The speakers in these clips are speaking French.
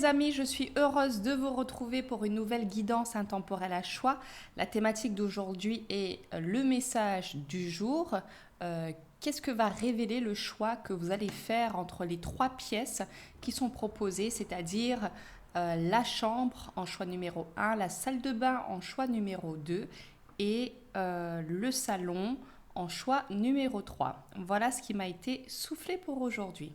amis, je suis heureuse de vous retrouver pour une nouvelle guidance intemporelle à choix. La thématique d'aujourd'hui est le message du jour. Qu'est-ce que va révéler le choix que vous allez faire entre les trois pièces qui sont proposées, c'est-à-dire la chambre en choix numéro 1, la salle de bain en choix numéro 2 et le salon en choix numéro 3. Voilà ce qui m'a été soufflé pour aujourd'hui.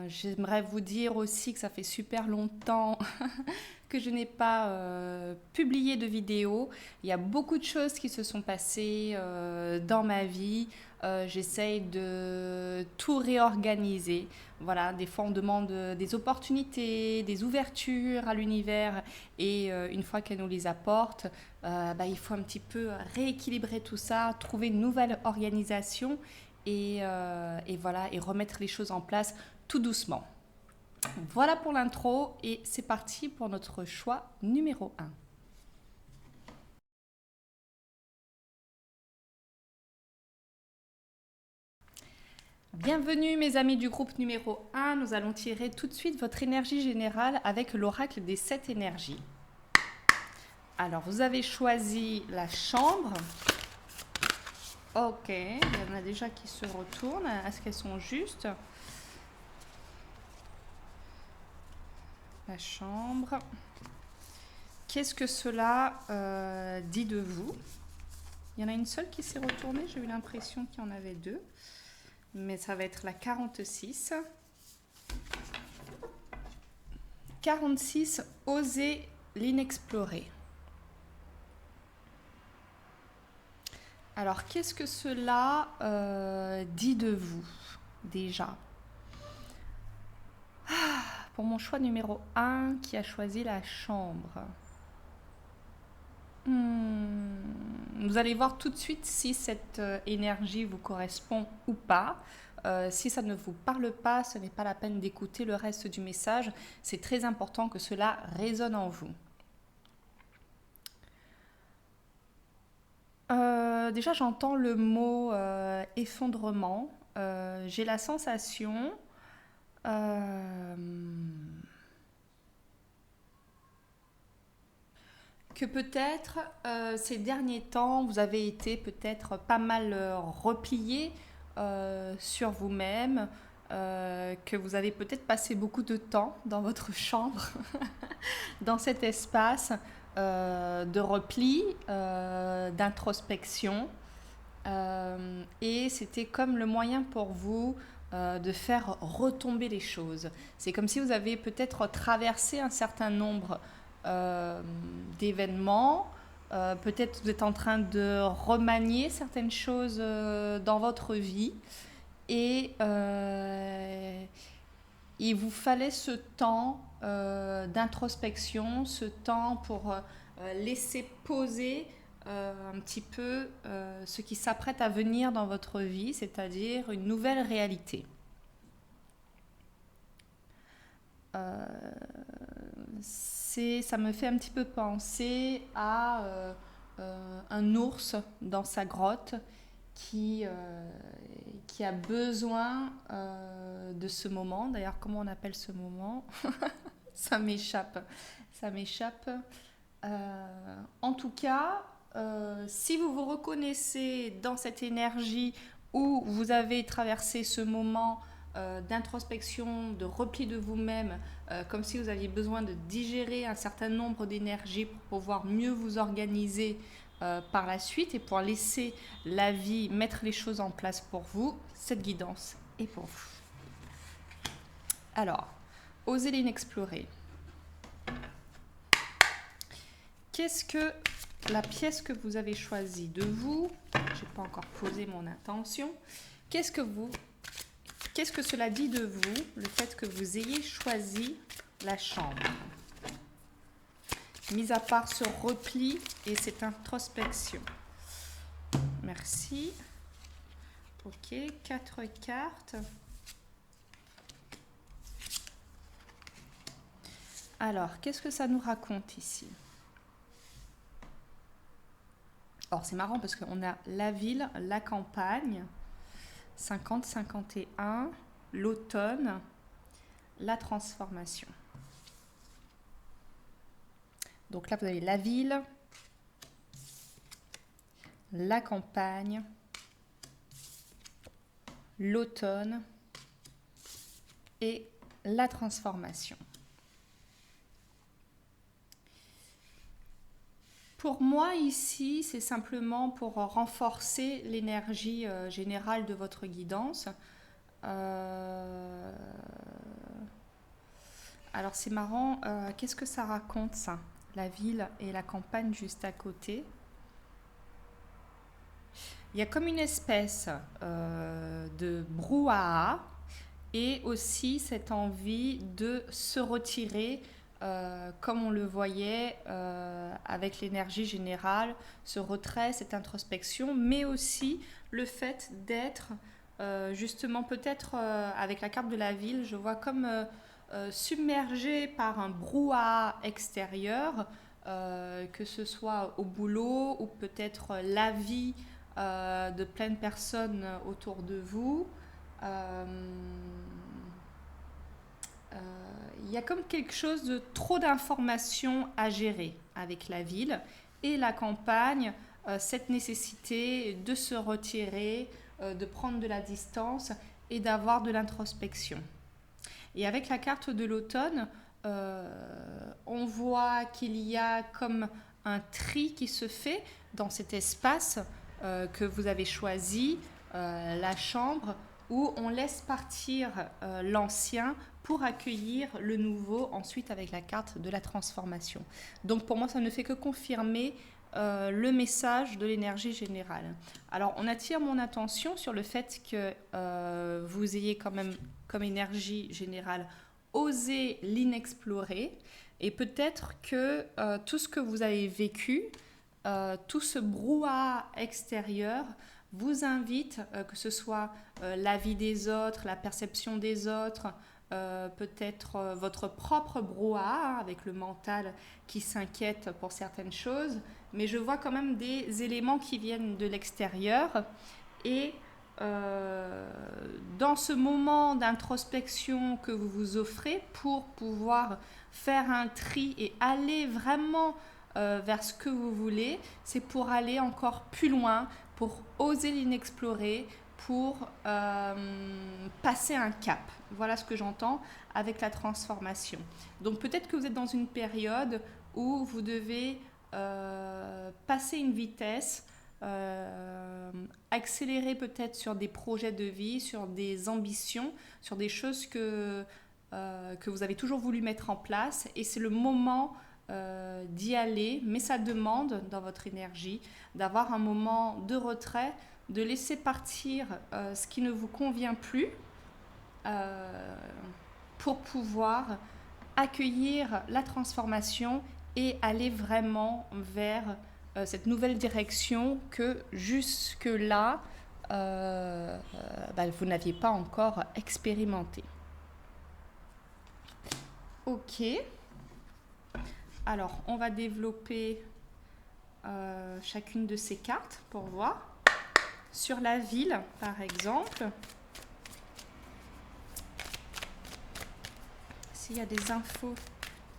J'aimerais vous dire aussi que ça fait super longtemps que je n'ai pas publié de vidéo. Il y a beaucoup de choses qui se sont passées dans ma vie. J'essaye de tout réorganiser. Voilà, des fois on demande des opportunités, des ouvertures à l'univers et une fois qu'elle nous les apporte, il faut un petit peu rééquilibrer tout ça, trouver une nouvelle organisation et voilà, et remettre les choses en place tout doucement. Voilà pour l'intro et c'est parti pour notre choix numéro 1. Bienvenue mes amis du groupe numéro 1, nous allons tirer tout de suite votre énergie générale avec l'oracle des 7 énergies. Alors vous avez choisi la chambre. Ok, il y en a déjà qui se retournent, est-ce qu'elles sont justes? La chambre. Qu'est-ce que cela dit de vous? Il y en a une seule qui s'est retournée, j'ai eu l'impression qu'il y en avait deux. Mais ça va être la 46. 46, oser l'inexploré. Alors, qu'est-ce que cela dit de vous, déjà? Pour mon choix numéro 1, qui a choisi la chambre. Vous allez voir tout de suite si cette énergie vous correspond ou pas. Si ça ne vous parle pas, ce n'est pas la peine d'écouter le reste du message. C'est très important que cela résonne en vous. Déjà, j'entends le mot effondrement. J'ai la sensation que peut-être ces derniers temps, vous avez été peut-être pas mal replié sur vous-même, que vous avez peut-être passé beaucoup de temps dans votre chambre, dans cet espace de repli, d'introspection. Et c'était comme le moyen pour vous de faire retomber les choses. C'est comme si vous avez peut-être traversé un certain nombre d'événements. Peut-être vous êtes en train de remanier certaines choses dans votre vie et il vous fallait ce temps d'introspection, ce temps pour laisser poser un petit peu ce qui s'apprête à venir dans votre vie, c'est-à-dire une nouvelle réalité. Ça me fait un petit peu penser à un ours dans sa grotte qui a besoin de ce moment. D'ailleurs, comment on appelle ce moment? Ça m'échappe. Ça m'échappe. En tout cas, si vous vous reconnaissez dans cette énergie où vous avez traversé ce moment d'introspection, de repli de vous-même, comme si vous aviez besoin de digérer un certain nombre d'énergies pour pouvoir mieux vous organiser par la suite et pour laisser la vie mettre les choses en place pour vous, cette guidance est pour vous. Alors, osez l'inexplorer. Qu'est-ce que la pièce que vous avez choisie de vous? Je n'ai pas encore posé mon intention. Qu'est-ce que cela dit de vous, le fait que vous ayez choisi la chambre? Mis à part ce repli et cette introspection. Merci. Ok, 4 cartes. Alors, qu'est-ce que ça nous raconte ici? Alors, c'est marrant parce qu'on a la ville, la campagne, 50-51. l'automne, la transformation. Donc là, vous avez la ville, la campagne, l'automne et la transformation. Pour moi, ici, c'est simplement pour renforcer l'énergie générale de votre guidance. Alors, c'est marrant, qu'est-ce que ça raconte, ça? La ville et la campagne juste à côté. Il y a comme une espèce de brouhaha et aussi cette envie de se retirer, comme on le voyait avec l'énergie générale, ce retrait, cette introspection, mais aussi le fait d'être justement peut-être avec la carte de la ville, je vois comme submergé par un brouhaha extérieur, que ce soit au boulot ou peut-être la vie de plein de personnes autour de vous. Il y a comme quelque chose de trop d'informations à gérer avec la ville et la campagne, cette nécessité de se retirer, de prendre de la distance et d'avoir de l'introspection. Et avec la carte de l'automne, on voit qu'il y a comme un tri qui se fait dans cet espace que vous avez choisi, la chambre, où on laisse partir l'ancien pour accueillir le nouveau, ensuite avec la carte de la transformation. Donc pour moi, ça ne fait que confirmer le message de l'énergie générale. Alors on attire mon attention sur le fait que vous ayez quand même comme énergie générale osé l'inexplorer et peut-être que tout ce que vous avez vécu, tout ce brouhaha extérieur vous invite, que ce soit la vie des autres, la perception des autres, peut-être votre propre brouhaha avec le mental qui s'inquiète pour certaines choses, mais je vois quand même des éléments qui viennent de l'extérieur et dans ce moment d'introspection que vous vous offrez pour pouvoir faire un tri et aller vraiment vers ce que vous voulez, c'est pour aller encore plus loin, pour oser l'inexplorer, pour passer un cap. Voilà ce que j'entends avec la transformation. Donc peut-être que vous êtes dans une période où vous devez passer une vitesse, accélérer peut-être sur des projets de vie, sur des ambitions, sur des choses que vous avez toujours voulu mettre en place. Et c'est le moment d'y aller, mais ça demande dans votre énergie d'avoir un moment de retrait, de laisser partir ce qui ne vous convient plus pour pouvoir accueillir la transformation et aller vraiment vers cette nouvelle direction que jusque-là, vous n'aviez pas encore expérimenté. Ok. Alors, on va développer chacune de ces cartes pour voir. Sur la ville, par exemple, s'il y a des infos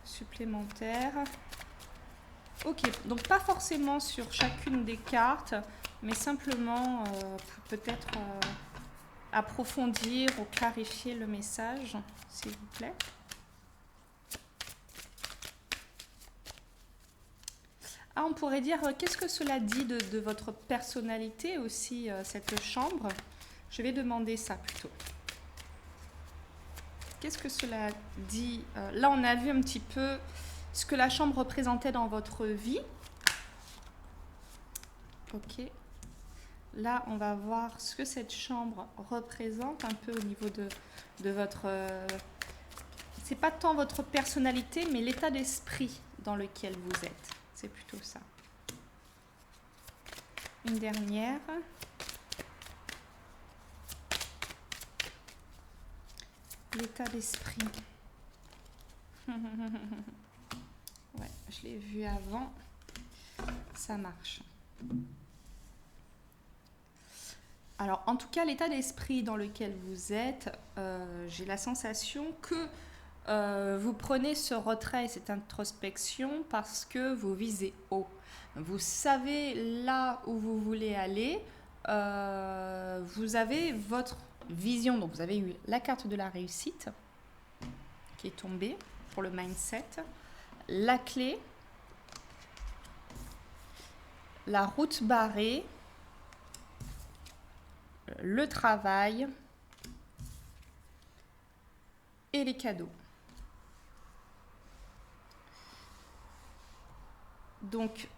supplémentaires. Ok, donc pas forcément sur chacune des cartes, mais simplement pour peut-être approfondir ou clarifier le message, s'il vous plaît. Ah, on pourrait dire, qu'est-ce que cela dit de votre personnalité aussi, cette chambre? Je vais demander ça plutôt. Qu'est-ce que cela dit? Là, on a vu un petit peu ce que la chambre représentait dans votre vie. Ok. Là, on va voir ce que cette chambre représente un peu au niveau de votre... c'est pas tant votre personnalité, mais l'état d'esprit dans lequel vous êtes. C'est plutôt ça. Une dernière. L'état d'esprit. Ouais, je l'ai vu avant. Ça marche. Alors, en tout cas, l'état d'esprit dans lequel vous êtes, j'ai la sensation que vous prenez ce retrait et cette introspection parce que vous visez haut. Vous savez là où vous voulez aller. Vous avez votre vision. Donc, vous avez eu la carte de la réussite qui est tombée pour le mindset. La clé, la route barrée, le travail et les cadeaux. Donc,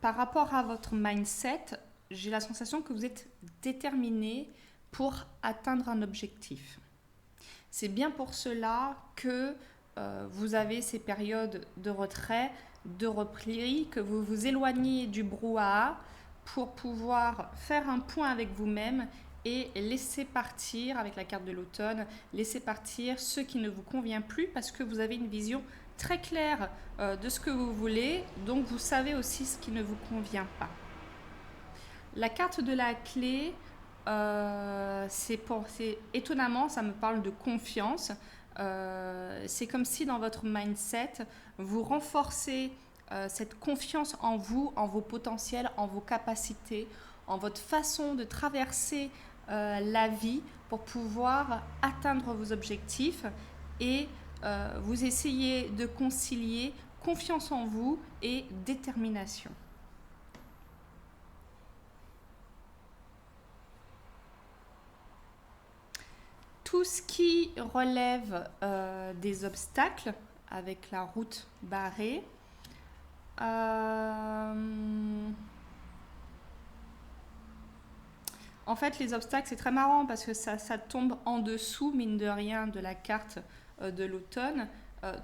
par rapport à votre mindset, j'ai la sensation que vous êtes déterminé pour atteindre un objectif. C'est bien pour cela que vous avez ces périodes de retrait, de repli, que vous vous éloignez du brouhaha pour pouvoir faire un point avec vous-même et laisser partir, avec la carte de l'automne, laisser partir ce qui ne vous convient plus parce que vous avez une vision très claire de ce que vous voulez, donc vous savez aussi ce qui ne vous convient pas. La carte de la clé, étonnamment, ça me parle de confiance. C'est comme si dans votre mindset, vous renforcez cette confiance en vous, en vos potentiels, en vos capacités, en votre façon de traverser la vie pour pouvoir atteindre vos objectifs et vous essayez de concilier confiance en vous et détermination. Tout ce qui relève des obstacles avec la route barrée, en fait, les obstacles, c'est très marrant parce que ça tombe en dessous, mine de rien, de la carte de l'automne.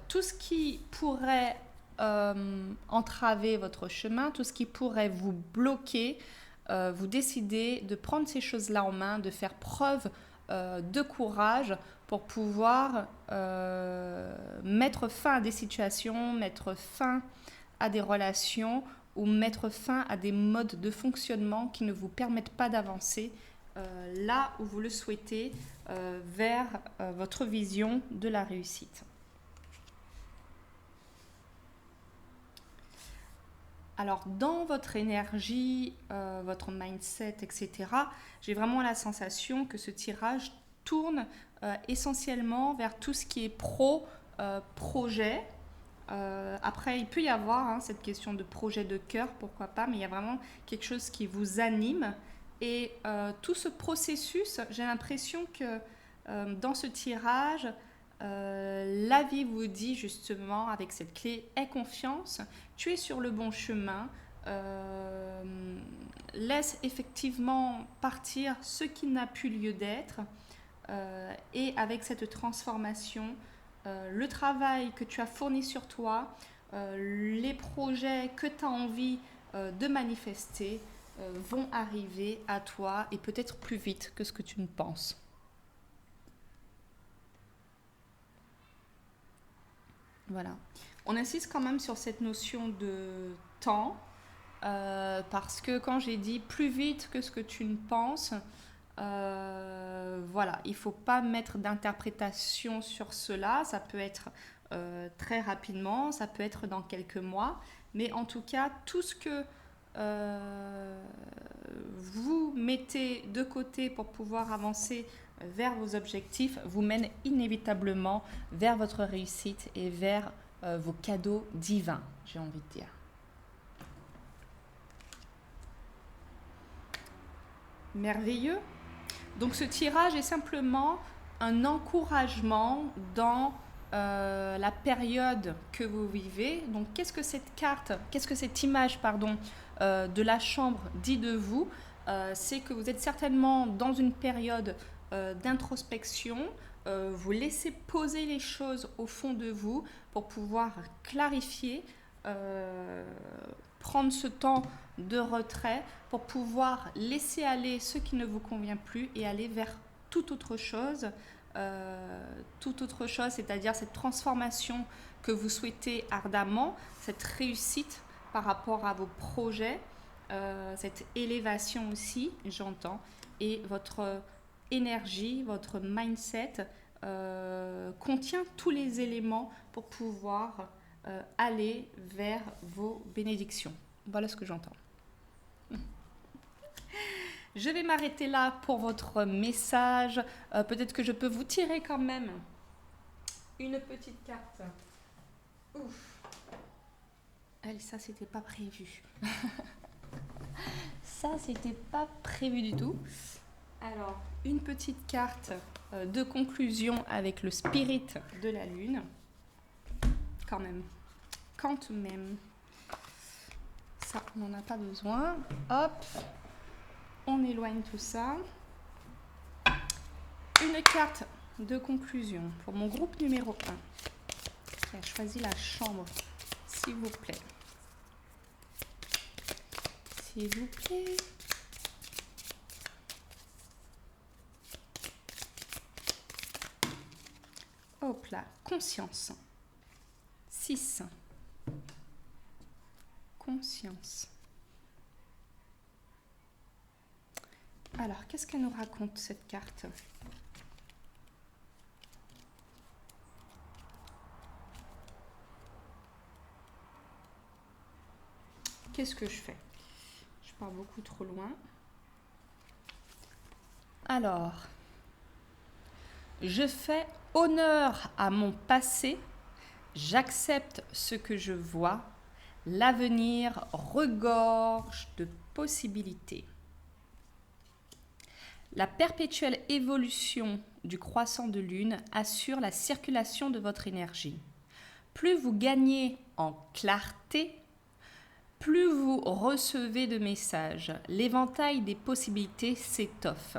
Tout ce qui pourrait entraver votre chemin, tout ce qui pourrait vous bloquer, vous décidez de prendre ces choses-là en main, de faire preuve de courage pour pouvoir mettre fin à des situations, mettre fin à des relations ou mettre fin à des modes de fonctionnement qui ne vous permettent pas d'avancer là où vous le souhaitez vers votre vision de la réussite. Alors, dans votre énergie, votre mindset, etc., j'ai vraiment la sensation que ce tirage tourne essentiellement vers tout ce qui est projet. Après, il peut y avoir cette question de projet de cœur, pourquoi pas, mais il y a vraiment quelque chose qui vous anime. Et tout ce processus, j'ai l'impression que dans ce tirage, la vie vous dit justement avec cette clé, aie confiance, tu es sur le bon chemin, laisse effectivement partir ce qui n'a plus lieu d'être et avec cette transformation, le travail que tu as fourni sur toi, les projets que tu as envie de manifester vont arriver à toi et peut-être plus vite que ce que tu ne penses. Voilà. On insiste quand même sur cette notion de temps parce que quand j'ai dit plus vite que ce que tu ne penses, voilà, il ne faut pas mettre d'interprétation sur cela. Ça peut être très rapidement, ça peut être dans quelques mois, mais en tout cas, tout ce que vous mettez de côté pour pouvoir avancer vers vos objectifs vous mène inévitablement vers votre réussite et vers vos cadeaux divins, j'ai envie de dire. Merveilleux. Donc ce tirage est simplement un encouragement dans la période que vous vivez. Donc qu'est-ce que cette image de la chambre dit de vous? C'est que vous êtes certainement dans une période d'introspection, vous laissez poser les choses au fond de vous pour pouvoir clarifier, prendre ce temps de retrait pour pouvoir laisser aller ce qui ne vous convient plus et aller vers toute autre chose, c'est-à-dire cette transformation que vous souhaitez ardemment, cette réussite par rapport à vos projets, cette élévation aussi, j'entends. et votre énergie, votre mindset contient tous les éléments pour pouvoir aller vers vos bénédictions. Voilà ce que j'entends. Je vais m'arrêter là pour votre message. Peut-être que je peux vous tirer quand même une petite carte. Ouf. Allez, ça, c'était pas prévu. Ça, c'était pas prévu du tout. Alors, une petite carte de conclusion avec le spirit de la lune. Quand même. Ça, on n'en a pas besoin. Hop. On éloigne tout ça. Une carte de conclusion pour mon groupe numéro 1 qui a choisi la chambre, s'il vous plaît. S'il vous plaît. Hop là, conscience. 6. Conscience. Alors, qu'est-ce qu'elle nous raconte, cette carte ? Qu'est-ce que je fais ? Je pars beaucoup trop loin. Alors, je fais honneur à mon passé, j'accepte ce que je vois, l'avenir regorge de possibilités. La perpétuelle évolution du croissant de lune assure la circulation de votre énergie. Plus vous gagnez en clarté, plus vous recevez de messages. L'éventail des possibilités s'étoffe.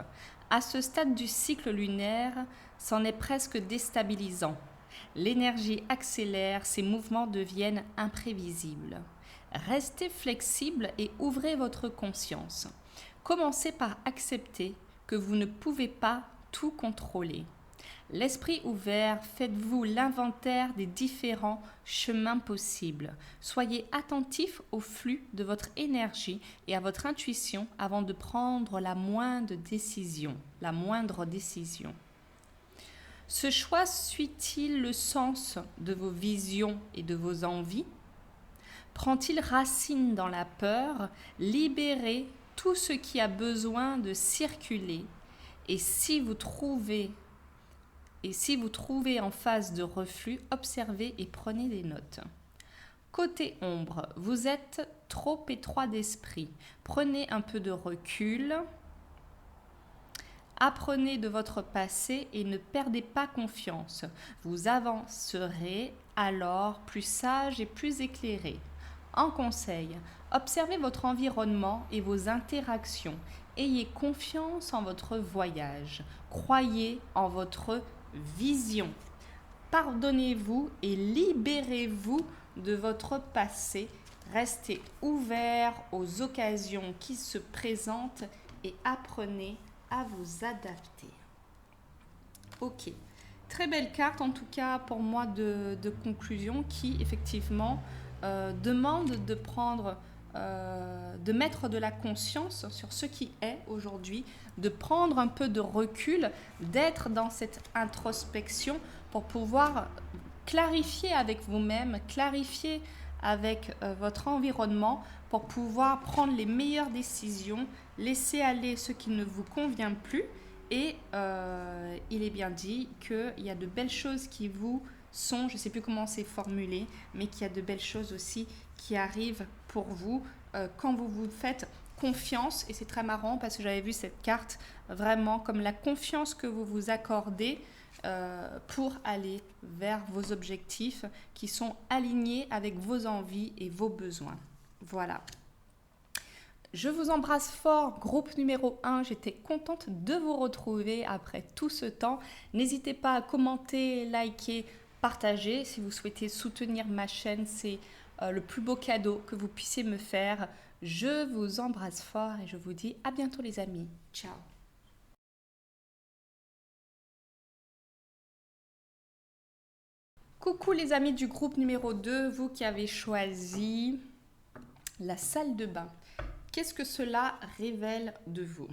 À ce stade du cycle lunaire, c'en est presque déstabilisant. L'énergie accélère, ses mouvements deviennent imprévisibles. Restez flexible et ouvrez votre conscience. Commencez par accepter que vous ne pouvez pas tout contrôler. L'esprit ouvert, faites-vous l'inventaire des différents chemins possibles. Soyez attentif au flux de votre énergie et à votre intuition avant de prendre la moindre décision. Ce choix suit-il le sens de vos visions et de vos envies ? Prend-il racine dans la peur ? Libérez tout ce qui a besoin de circuler. Et si vous trouvez en phase de reflux, observez et prenez des notes. Côté ombre, vous êtes trop étroit d'esprit. Prenez un peu de recul. Apprenez de votre passé et ne perdez pas confiance. Vous avancerez alors plus sage et plus éclairé. En conseil, observez votre environnement et vos interactions. Ayez confiance en votre voyage. Croyez en votre vision. Pardonnez-vous et libérez-vous de votre passé. Restez ouvert aux occasions qui se présentent et apprenez à vous adapter. Ok, très belle carte en tout cas pour moi de conclusion qui effectivement demande de prendre, de mettre de la conscience sur ce qui est aujourd'hui, de prendre un peu de recul, d'être dans cette introspection pour pouvoir clarifier avec vous-même, clarifier avec votre environnement pour pouvoir prendre les meilleures décisions, laisser aller ce qui ne vous convient plus et il est bien dit qu'il y a de belles choses qui vous sont, je ne sais plus comment c'est formulé, mais qu'il y a de belles choses aussi qui arrivent pour vous quand vous vous faites confiance. Et c'est très marrant parce que j'avais vu cette carte vraiment comme la confiance que vous vous accordez pour aller vers vos objectifs qui sont alignés avec vos envies et vos besoins. Voilà. Je vous embrasse fort, groupe numéro 1. J'étais contente de vous retrouver après tout ce temps. N'hésitez pas à commenter, liker, partager. Si vous souhaitez soutenir ma chaîne, c'est le plus beau cadeau que vous puissiez me faire. Je vous embrasse fort et je vous dis à bientôt les amis. Ciao. Coucou les amis du groupe numéro 2, vous qui avez choisi la salle de bain. Qu'est-ce que cela révèle de vous ?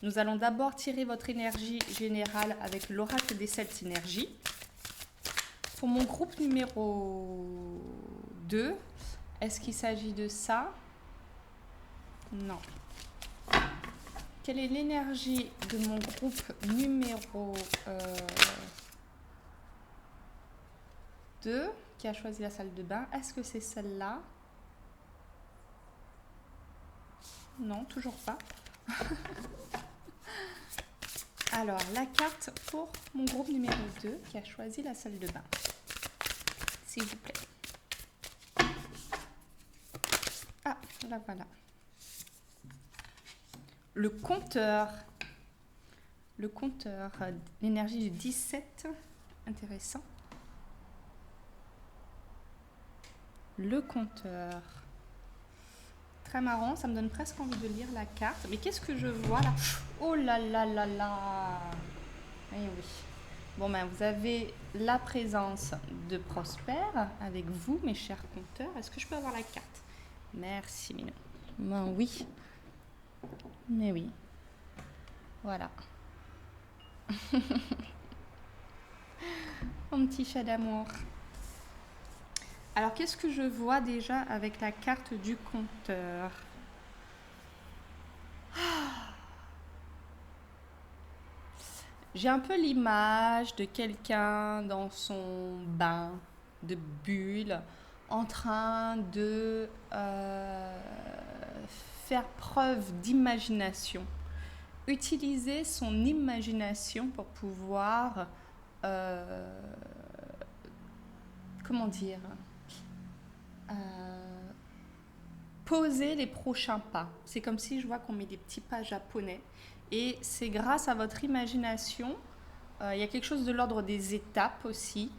Nous allons d'abord tirer votre énergie générale avec l'oracle des 7 énergies. Pour mon groupe numéro 2, est-ce qu'il s'agit de ça? Non. Quelle est l'énergie de mon groupe numéro 2 qui a choisi la salle de bain? Est-ce que c'est celle-là? Non, toujours pas. Alors, la carte pour mon groupe numéro 2 qui a choisi la salle de bain. S'il vous plaît. Ah, là voilà. Le compteur. Le compteur, l'énergie du 17. Intéressant. Le compteur. Très marrant, ça me donne presque envie de lire la carte. Mais qu'est-ce que je vois là? Oh là là là là! Eh oui. Bon ben, vous avez la présence de Prosper avec vous, mes chers compteurs. Est-ce que je peux avoir la carte? Merci, Minou. Ben oui. Mais oui. Voilà. Mon petit chat d'amour. Alors, qu'est-ce que je vois déjà avec la carte du compteur? J'ai un peu l'image de quelqu'un dans son bain de bulles en train de faire preuve d'imagination. Utiliser son imagination pour pouvoir, comment dire, poser les prochains pas. C'est comme si je vois qu'on met des petits pas japonais. Et c'est grâce à votre imagination, il y a quelque chose de l'ordre des étapes aussi.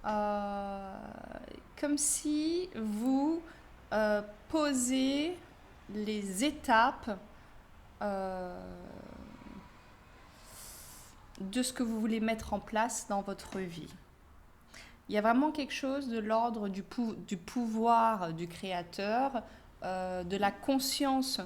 Comme si vous posez les étapes de ce que vous voulez mettre en place dans votre vie. Il y a vraiment quelque chose de l'ordre du pouvoir du créateur, de la conscience,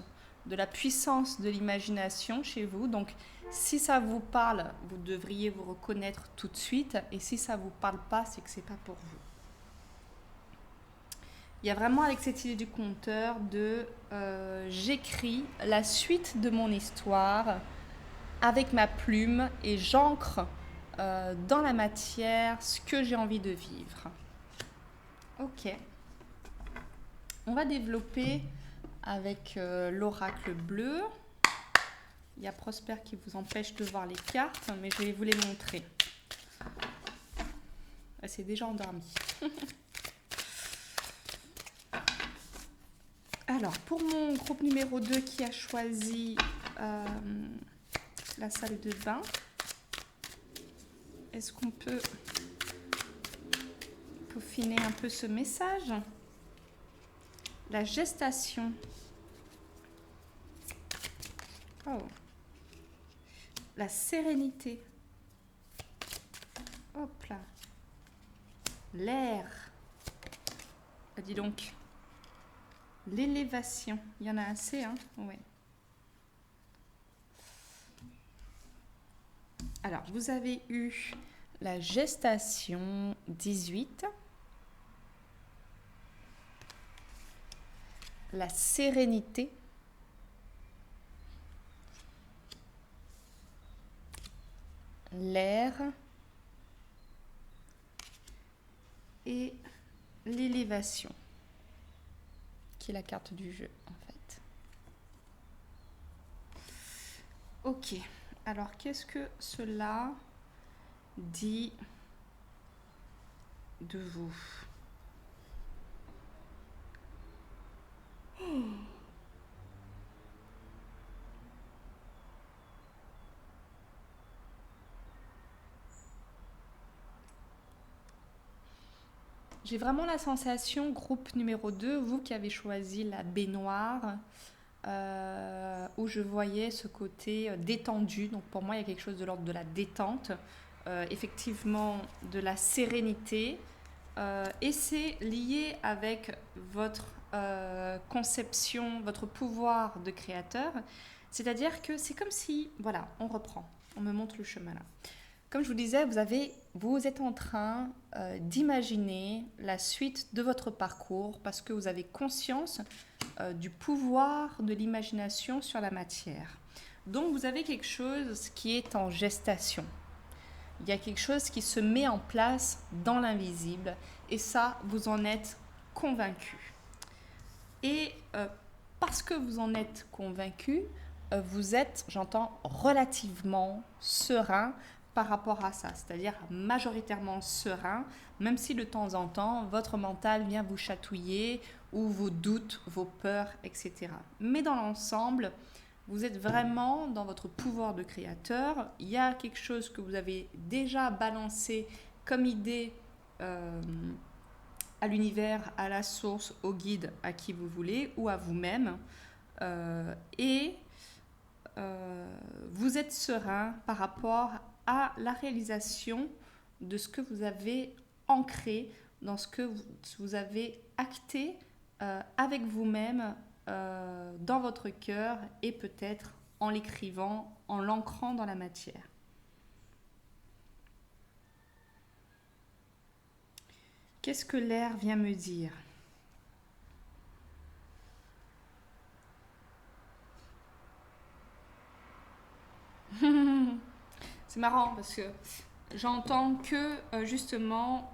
de la puissance de l'imagination chez vous. Donc, si ça vous parle, vous devriez vous reconnaître tout de suite. Et si ça ne vous parle pas, c'est que ce n'est pas pour vous. Il y a vraiment avec cette idée du compteur de j'écris la suite de mon histoire avec ma plume et j'ancre dans la matière ce que j'ai envie de vivre. Ok. On va développer avec l'oracle bleu. Il y a Prosper qui vous empêche de voir les cartes, mais je vais vous les montrer. Elle s'est déjà endormie. Alors, pour mon groupe numéro 2 qui a choisi la salle de bain, est-ce qu'on peut peaufiner un peu ce message? La gestation. Oh. La sérénité. Hop là. L'air. Ah, dis donc. L'élévation. Il y en a assez, hein? Ouais. Alors, vous avez eu la gestation 18. La sérénité. L'air. Et l'élévation. Qui est la carte du jeu, en fait. Ok. Alors, qu'est-ce que cela dit de vous? J'ai vraiment la sensation, groupe numéro 2, vous qui avez choisi la baignoire, où je voyais ce côté détendu. Donc pour moi, il y a quelque chose de l'ordre de la détente, effectivement de la sérénité. Et c'est lié avec votre conception, votre pouvoir de créateur. C'est-à-dire que c'est comme si, voilà, on reprend, on me montre le chemin là. Comme je vous disais, vous êtes en train d'imaginer la suite de votre parcours parce que vous avez conscience du pouvoir de l'imagination sur la matière. Donc vous avez quelque chose qui est en gestation. Il y a quelque chose qui se met en place dans l'invisible et ça, vous en êtes convaincu. Et parce que vous en êtes convaincu, vous êtes, j'entends, relativement serein par rapport à ça, c'est-à-dire majoritairement serein, même si de temps en temps, votre mental vient vous chatouiller ou vos doutes, vos peurs, etc. Mais dans l'ensemble, vous êtes vraiment dans votre pouvoir de créateur. Il y a quelque chose que vous avez déjà balancé comme idée à l'univers, à la source, au guide, à qui vous voulez ou à vous-même. Et vous êtes serein par rapport à la réalisation de ce que vous avez ancré, dans ce que vous avez acté avec vous-même dans votre cœur et peut-être en l'écrivant, en l'ancrant dans la matière. Qu'est-ce que l'air vient me dire ? C'est marrant parce que j'entends que justement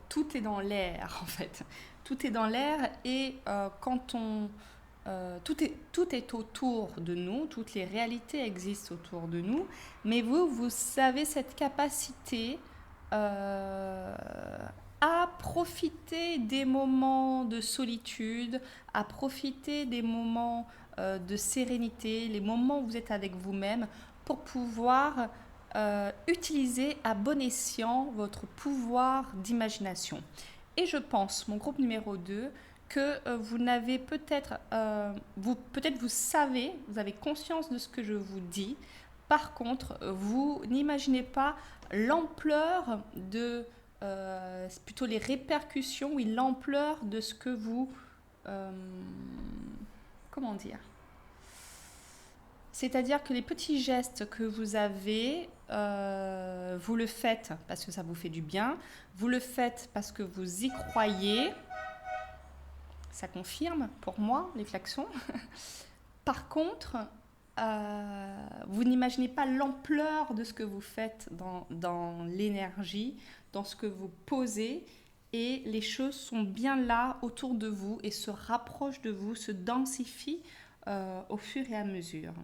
tout est dans l'air en fait. Tout est dans l'air et quand on... tout est autour de nous, toutes les réalités existent autour de nous, mais vous avez cette capacité à profiter des moments de solitude, à profiter des moments de sérénité, les moments où vous êtes avec vous-même, pour pouvoir utiliser à bon escient votre pouvoir d'imagination. Et je pense, mon groupe numéro 2, que vous n'avez peut-être, vous savez, vous avez conscience de ce que je vous dis. Par contre, vous n'imaginez pas l'ampleur de, plutôt les répercussions, oui, l'ampleur de ce que vous, comment dire ? C'est-à-dire que les petits gestes que vous avez, vous le faites parce que ça vous fait du bien, vous le faites parce que vous y croyez. Ça confirme pour moi les klaxons. Par contre, vous n'imaginez pas l'ampleur de ce que vous faites dans l'énergie, dans ce que vous posez, et les choses sont bien là autour de vous et se rapprochent de vous, se densifient au fur et à mesure.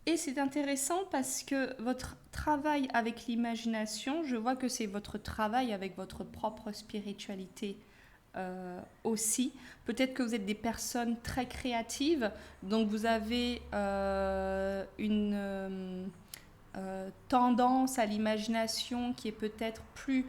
Et c'est intéressant parce que votre travail avec l'imagination, je vois que c'est votre travail avec votre propre spiritualité aussi. Peut-être que vous êtes des personnes très créatives, donc vous avez une tendance à l'imagination qui est peut-être plus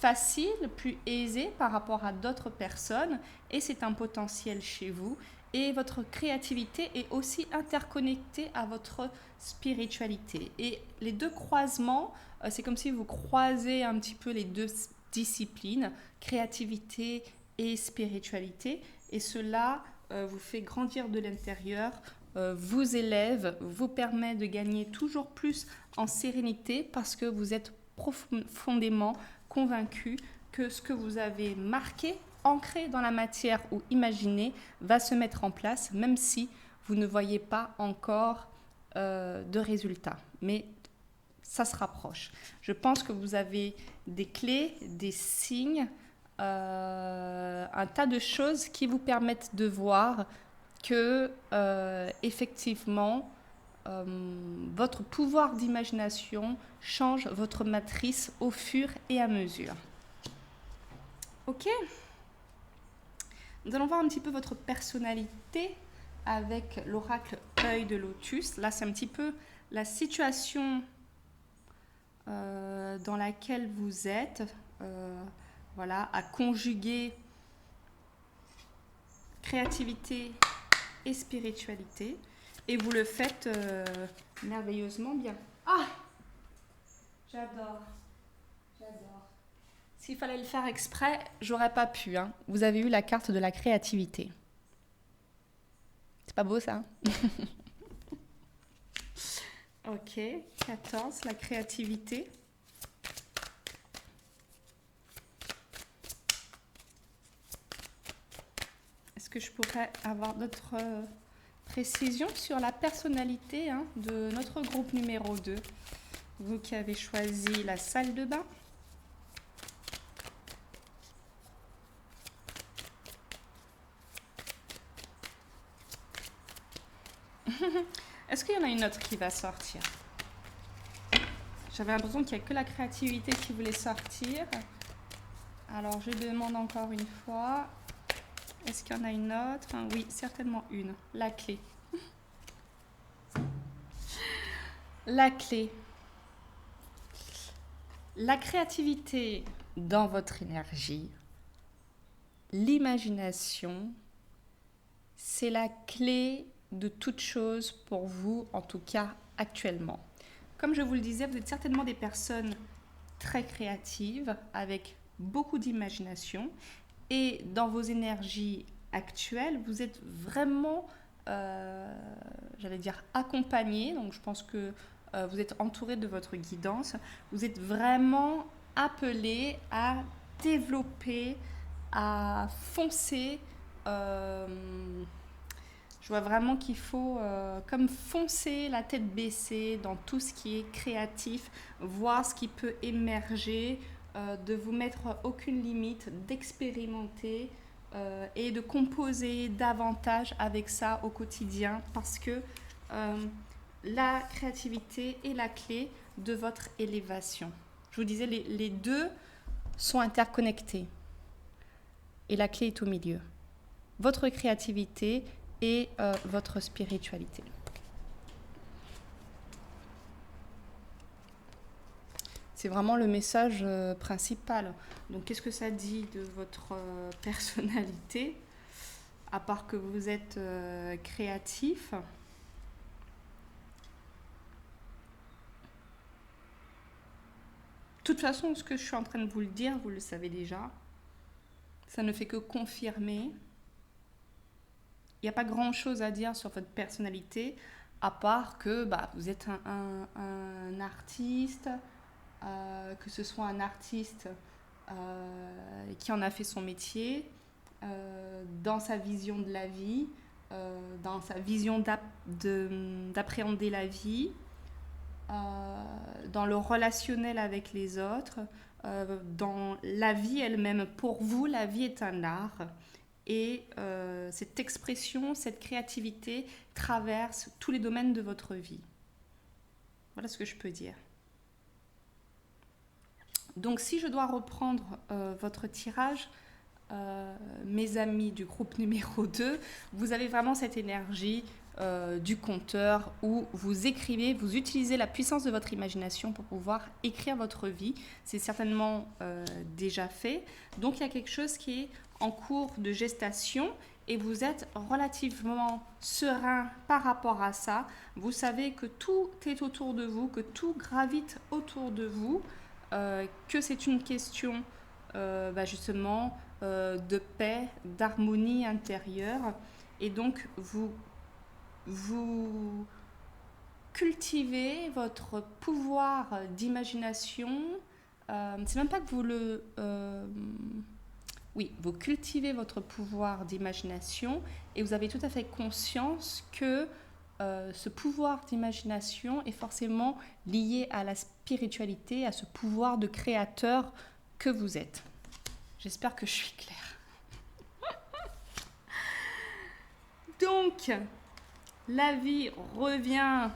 facile, plus aisée par rapport à d'autres personnes, et c'est un potentiel chez vous. Et votre créativité est aussi interconnectée à votre spiritualité. Et les deux croisements, c'est comme si vous croisez un petit peu les deux disciplines, créativité et spiritualité. Et cela vous fait grandir de l'intérieur, vous élève, vous permet de gagner toujours plus en sérénité parce que vous êtes profondément convaincu que ce que vous avez marqué, ancré dans la matière ou imaginé, va se mettre en place, même si vous ne voyez pas encore de résultats. Mais ça se rapproche. Je pense que vous avez des clés, des signes, un tas de choses qui vous permettent de voir que, effectivement, votre pouvoir d'imagination change votre matrice au fur et à mesure. Ok ? Nous allons voir un petit peu votre personnalité avec l'oracle œil de lotus. Là, c'est un petit peu la situation dans laquelle vous êtes, voilà, à conjuguer créativité et spiritualité. Et vous le faites merveilleusement bien. Ah, j'adore. S'il fallait le faire exprès, j'aurais pas pu. Hein. Vous avez eu la carte de la créativité. C'est pas beau ça, hein? Ok, 14, la créativité. Est-ce que je pourrais avoir d'autres précisions sur la personnalité de notre groupe numéro 2? Vous qui avez choisi la salle de bain. Est-ce qu'il y en a une autre qui va sortir? J'avais l'impression qu'il n'y a que la créativité qui voulait sortir. Alors, je demande encore une fois. Est-ce qu'il y en a une autre? Oui, certainement une. La clé. La clé. La créativité dans votre énergie, l'imagination, c'est la clé de toute chose pour vous, en tout cas actuellement. Comme je vous le disais, vous êtes certainement des personnes très créatives, avec beaucoup d'imagination. Et dans vos énergies actuelles, vous êtes vraiment, j'allais dire, accompagné. Donc je pense que vous êtes entouré de votre guidance. Vous êtes vraiment appelé à développer, à foncer. Je vois vraiment qu'il faut comme foncer la tête baissée dans tout ce qui est créatif, voir ce qui peut émerger, de vous mettre aucune limite, d'expérimenter et de composer davantage avec ça au quotidien parce que la créativité est la clé de votre élévation. Je vous disais, les deux sont interconnectés et la clé est au milieu. Votre créativité et votre spiritualité. C'est vraiment le message principal. Donc, qu'est-ce que ça dit de votre personnalité, à part que vous êtes créatif? De toute façon, ce que je suis en train de vous le dire, vous le savez déjà. Ça ne fait que confirmer. Il n'y a pas grand-chose à dire sur votre personnalité, à part que vous êtes un artiste, que ce soit un artiste qui en a fait son métier, dans sa vision de la vie, dans sa vision d'appréhender la vie, dans le relationnel avec les autres, dans la vie elle-même. Pour vous, la vie est un art. Et cette expression, cette créativité traverse tous les domaines de votre vie. Voilà ce que je peux dire. Donc si je dois reprendre votre tirage, mes amis du groupe numéro 2, vous avez vraiment cette énergie du conteur où vous écrivez, vous utilisez la puissance de votre imagination pour pouvoir écrire votre vie. C'est certainement déjà fait. Donc il y a quelque chose qui est en cours de gestation et vous êtes relativement serein par rapport à ça. Vous savez que tout est autour de vous, que tout gravite autour de vous, que c'est une question justement de paix, d'harmonie intérieure. Et donc vous cultivez votre pouvoir d'imagination. C'est même pas que vous le... Oui, vous cultivez votre pouvoir d'imagination et vous avez tout à fait conscience que ce pouvoir d'imagination est forcément lié à la spiritualité, à ce pouvoir de créateur que vous êtes. J'espère que je suis claire. Donc, la vie revient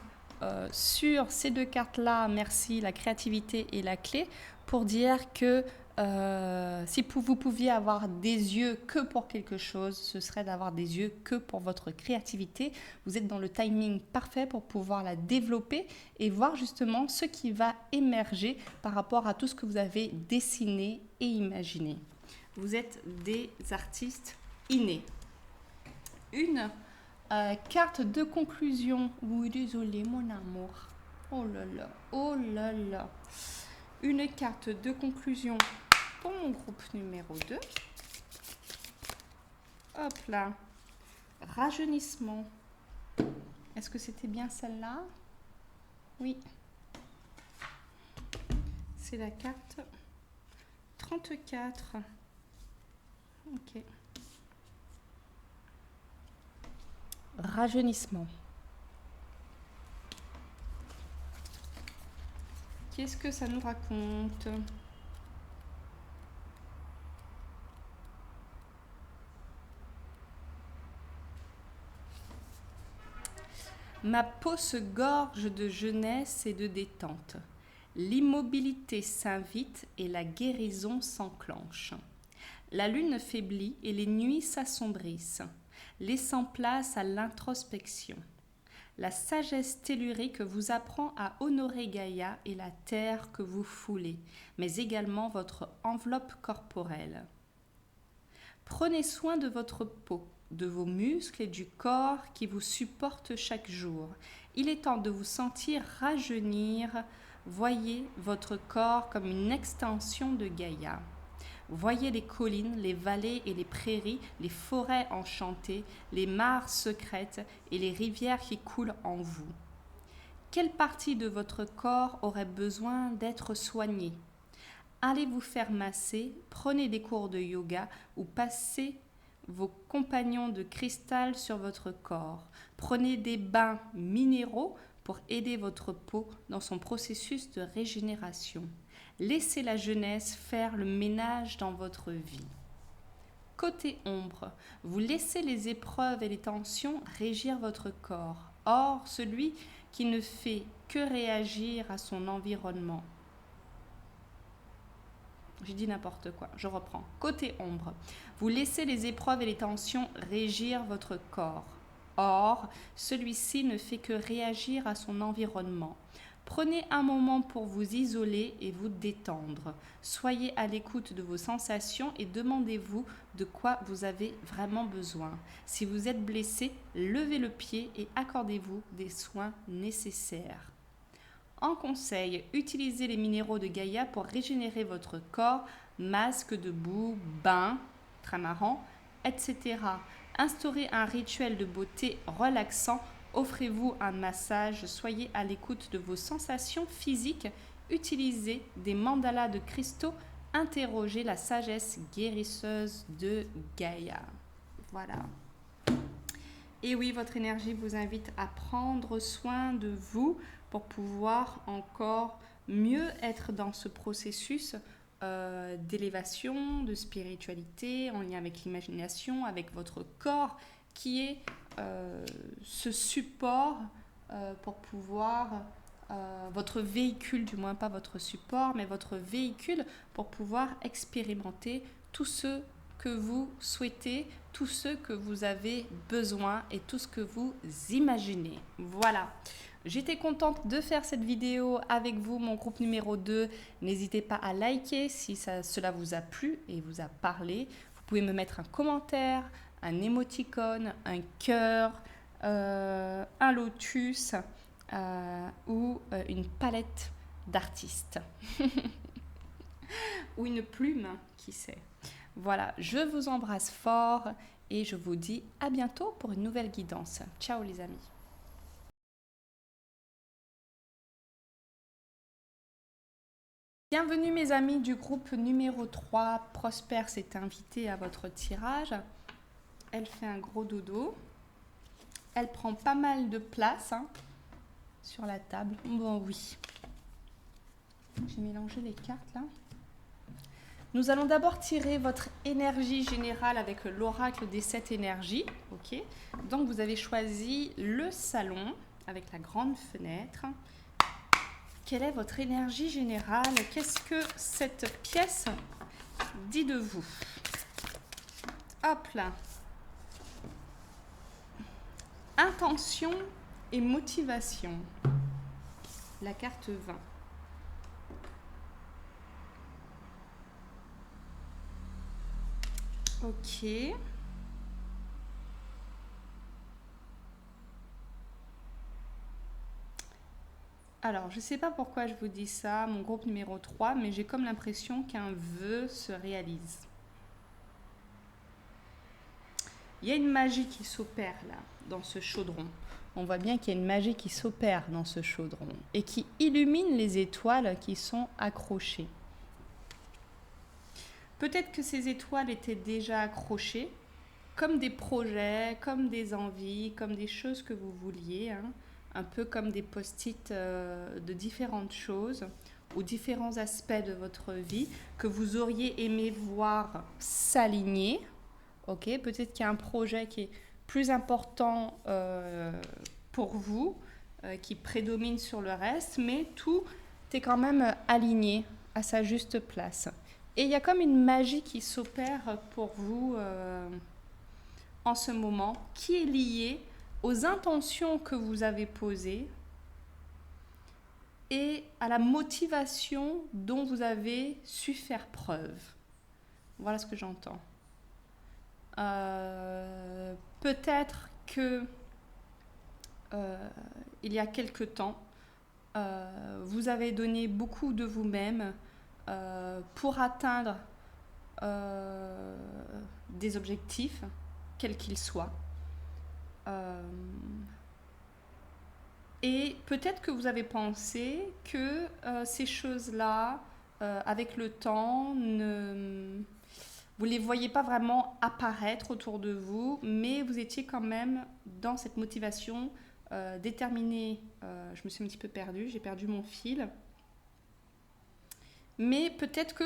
sur ces deux cartes-là, merci, la créativité et la clé, pour dire que si vous pouviez avoir des yeux que pour quelque chose, ce serait d'avoir des yeux que pour votre créativité. Vous êtes dans le timing parfait pour pouvoir la développer et voir justement ce qui va émerger par rapport à tout ce que vous avez dessiné et imaginé. Vous êtes des artistes innés. Une carte de conclusion. Oui, désolé mon amour. Oh là là, oh là là. Une carte de conclusion pour mon groupe numéro 2. Hop là. Rajeunissement. Est-ce que c'était bien celle-là? Oui. C'est la carte 34. Ok. Rajeunissement. Qu'est-ce que ça nous raconte? Ma peau se gorge de jeunesse et de détente. L'immobilité s'invite et la guérison s'enclenche. La lune faiblit et les nuits s'assombrissent, laissant place à l'introspection. La sagesse tellurique vous apprend à honorer Gaïa et la terre que vous foulez, mais également votre enveloppe corporelle. Prenez soin de votre peau, de vos muscles et du corps qui vous supportent chaque jour. Il est temps de vous sentir rajeunir. Voyez votre corps comme une extension de Gaïa. Voyez les collines, les vallées et les prairies, les forêts enchantées, les mares secrètes et les rivières qui coulent en vous. Quelle partie de votre corps aurait besoin d'être soignée? Allez vous faire masser, prenez des cours de yoga ou passez vos compagnons de cristal sur votre corps. Prenez des bains minéraux pour aider votre peau dans son processus de régénération. Laissez la jeunesse faire le ménage dans votre vie. Côté ombre, vous laissez les épreuves et les tensions régir votre corps. Or, celui qui ne fait que réagir à son environnement. J'ai dit n'importe quoi, je reprends. Côté ombre, vous laissez les épreuves et les tensions régir votre corps. Or, celui-ci ne fait que réagir à son environnement. Prenez un moment pour vous isoler et vous détendre. Soyez à l'écoute de vos sensations et demandez-vous de quoi vous avez vraiment besoin. Si vous êtes blessé, levez le pied et accordez-vous des soins nécessaires. En conseil, utilisez les minéraux de Gaïa pour régénérer votre corps, masque de boue, bain, très marrant, etc. Instaurez un rituel de beauté relaxant, offrez-vous un massage, soyez à l'écoute de vos sensations physiques, utilisez des mandalas de cristaux, interrogez la sagesse guérisseuse de Gaïa. Voilà. Et oui, votre énergie vous invite à prendre soin de vous pour pouvoir encore mieux être dans ce processus d'élévation, de spiritualité, en lien avec l'imagination, avec votre corps, qui est ce support pour pouvoir, votre véhicule, du moins pas votre support, mais votre véhicule pour pouvoir expérimenter tout ce que vous souhaitez, tout ce que vous avez besoin et tout ce que vous imaginez. Voilà. J'étais contente de faire cette vidéo avec vous, mon groupe numéro 2. N'hésitez pas à liker si cela vous a plu et vous a parlé. Vous pouvez me mettre un commentaire, un émoticône, un cœur, un lotus ou une palette d'artistes. Ou une plume, qui sait. Voilà, je vous embrasse fort et je vous dis à bientôt pour une nouvelle guidance. Ciao les amis. Bienvenue mes amis du groupe numéro 3. Prosper s'est invitée à votre tirage. Elle fait un gros dodo. Elle prend pas mal de place sur la table. Bon oui. J'ai mélangé les cartes là. Nous allons d'abord tirer votre énergie générale avec l'oracle des 7 énergies. Ok. Donc vous avez choisi le salon avec la grande fenêtre. Quelle est votre énergie générale? Qu'est-ce que cette pièce dit de vous? Hop là. Intention et motivation. La carte 20. Ok. Alors, je ne sais pas pourquoi je vous dis ça, mon groupe numéro 3, mais j'ai comme l'impression qu'un vœu se réalise. Il y a une magie qui s'opère là, dans ce chaudron. on voit bien qu'il y a une magie qui s'opère dans ce chaudron et qui illumine les étoiles qui sont accrochées. Peut-être que ces étoiles étaient déjà accrochées, comme des projets, comme des envies, comme des choses que vous vouliez, hein, un peu comme des post-it de différentes choses ou différents aspects de votre vie que vous auriez aimé voir s'aligner. Okay, peut-être qu'il y a un projet qui est plus important pour vous, qui prédomine sur le reste, mais tout est quand même aligné à sa juste place. Et il y a comme une magie qui s'opère pour vous en ce moment, qui est liée aux intentions que vous avez posées et à la motivation dont vous avez su faire preuve. Voilà ce que j'entends. Peut-être que il y a quelque temps, vous avez donné beaucoup de vous-même pour atteindre des objectifs, quels qu'ils soient. Et peut-être que vous avez pensé que ces choses-là, avec le temps, vous ne les voyez pas vraiment apparaître autour de vous, mais vous étiez quand même dans cette motivation déterminée. Je me suis un petit peu perdue, j'ai perdu mon fil. Mais peut-être que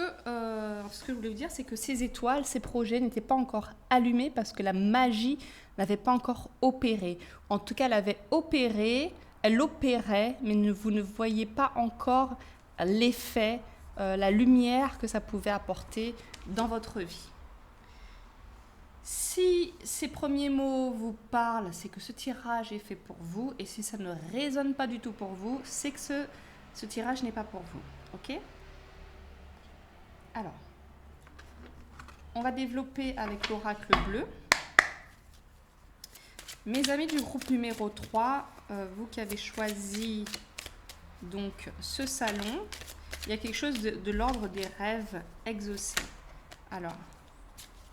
ce que je voulais vous dire, c'est que ces étoiles, ces projets n'étaient pas encore allumés parce que la magie n'avait pas encore opéré. En tout cas, elle avait opéré, elle opérait, mais vous ne voyez pas encore l'effet, la lumière que ça pouvait apporter dans votre vie. Si ces premiers mots vous parlent, c'est que ce tirage est fait pour vous, et si ça ne résonne pas du tout pour vous, c'est que ce tirage n'est pas pour vous. Ok ? Alors, on va développer avec l'oracle bleu. Mes amis du groupe numéro 3, vous qui avez choisi donc ce salon, il y a quelque chose de l'ordre des rêves exaucés. Alors,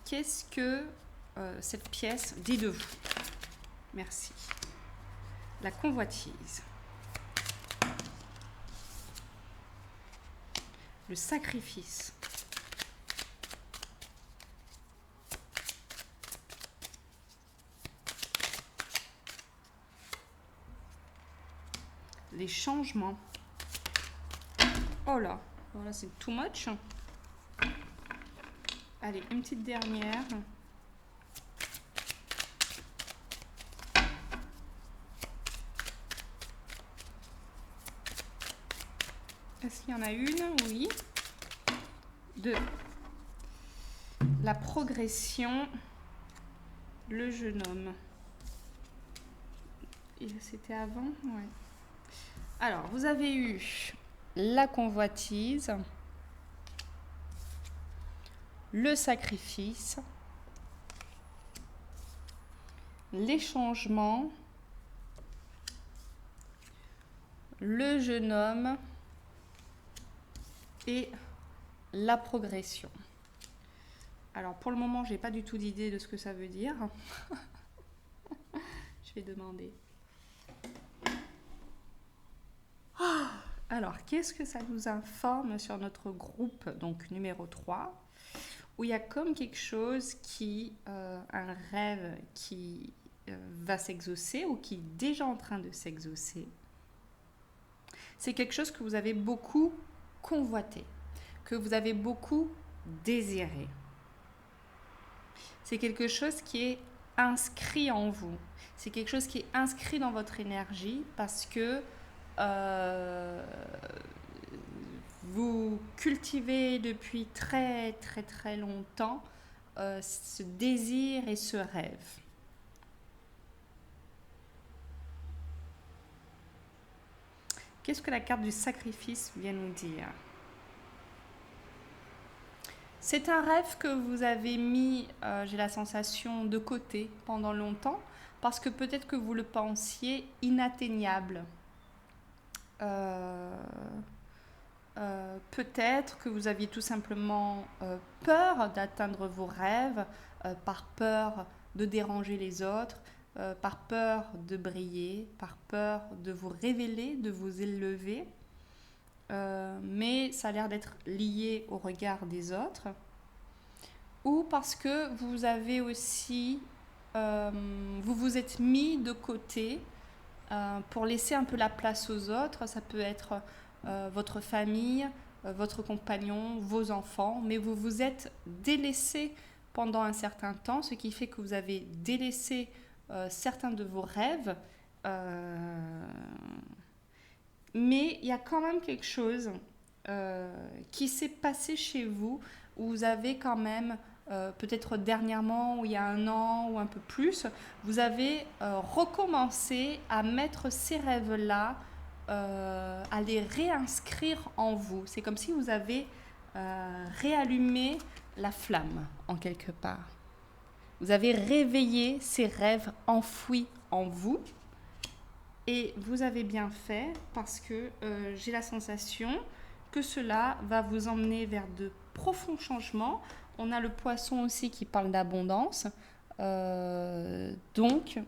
qu'est-ce que cette pièce dit de vous? Merci. La convoitise. Le sacrifice. Les changements. Oh là, voilà, c'est too much. Allez, une petite dernière. Est-ce qu'il y en a une? Oui. Deux. La progression. Le jeune homme. C'était avant? Ouais. Alors, vous avez eu la convoitise, le sacrifice, les changements, le jeune homme et la progression. Alors, pour le moment, je n'ai pas du tout d'idée de ce que ça veut dire. Je vais demander. Alors, qu'est-ce que ça nous informe sur notre groupe, donc numéro 3, où il y a comme quelque chose qui, un rêve qui va s'exaucer ou qui est déjà en train de s'exaucer. C'est quelque chose que vous avez beaucoup convoité, que vous avez beaucoup désiré. C'est quelque chose qui est inscrit en vous. C'est quelque chose qui est inscrit dans votre énergie parce que vous cultivez depuis très très très longtemps ce désir et ce rêve. Qu'est-ce que la carte du sacrifice vient nous dire? C'est un rêve que vous avez mis, j'ai la sensation, de côté pendant longtemps parce que peut-être que vous le pensiez inatteignable. Peut-être que vous aviez tout simplement peur d'atteindre vos rêves, par peur de déranger les autres, par peur de briller, par peur de vous révéler, de vous élever, mais ça a l'air d'être lié au regard des autres, ou parce que vous avez aussi, vous vous êtes mis de côté pour laisser un peu la place aux autres. Ça peut être votre famille, votre compagnon, vos enfants, mais vous vous êtes délaissé pendant un certain temps, ce qui fait que vous avez délaissé certains de vos rêves. Mais il y a quand même quelque chose qui s'est passé chez vous, où vous avez quand même, peut-être dernièrement, ou il y a un an ou un peu plus, vous avez recommencé à mettre ces rêves-là, à les réinscrire en vous. C'est comme si vous avez réallumé la flamme, en quelque part. Vous avez réveillé ces rêves enfouis en vous. Et vous avez bien fait, parce que j'ai la sensation que cela va vous emmener vers de profonds changements. On a le poisson aussi qui parle d'abondance. Donc,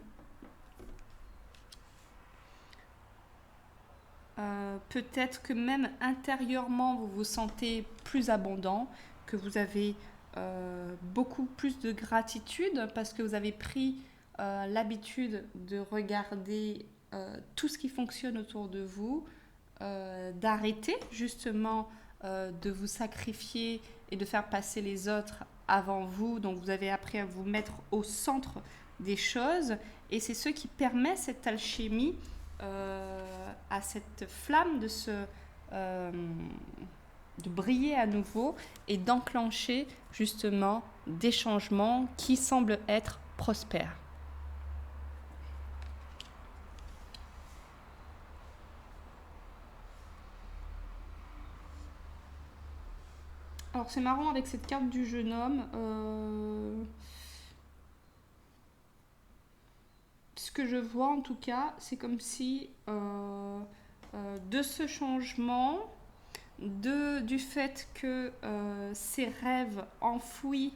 peut-être que même intérieurement, vous vous sentez plus abondant, que vous avez beaucoup plus de gratitude parce que vous avez pris l'habitude de regarder tout ce qui fonctionne autour de vous, d'arrêter justement de vous sacrifier et de faire passer les autres avant vous. Donc vous avez appris à vous mettre au centre des choses, et c'est ce qui permet cette alchimie, à cette flamme de briller à nouveau et d'enclencher justement des changements qui semblent être prospères. Alors c'est marrant avec cette carte du jeune homme. Ce que je vois en tout cas, c'est comme si de ce changement, du fait que ces rêves enfouis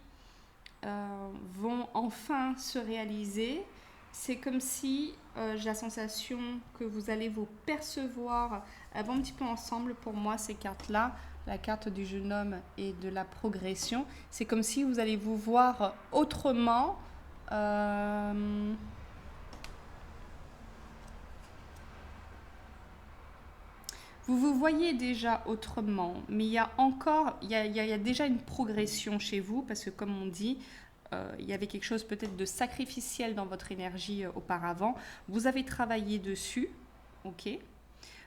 vont enfin se réaliser, c'est comme si j'ai la sensation que vous allez vous percevoir, elles vont un petit peu ensemble pour moi ces cartes-là, la carte du jeune homme et de la progression. C'est comme si vous allez vous voir autrement. Vous vous voyez déjà autrement, mais il y a encore, il y a déjà une progression chez vous, parce que comme on dit, il y avait quelque chose peut-être de sacrificiel dans votre énergie auparavant. Vous avez travaillé dessus, ok.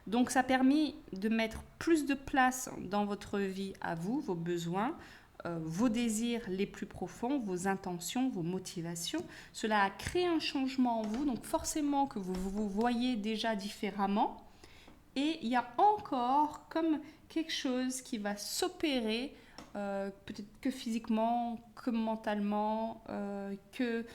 Donc ça a permis de mettre plus de place dans votre vie à vous, vos besoins, vos désirs les plus profonds, vos intentions, vos motivations. Cela a créé un changement en vous, donc forcément que vous vous voyez déjà différemment. Et il y a encore comme quelque chose qui va s'opérer, peut-être que physiquement, que mentalement, que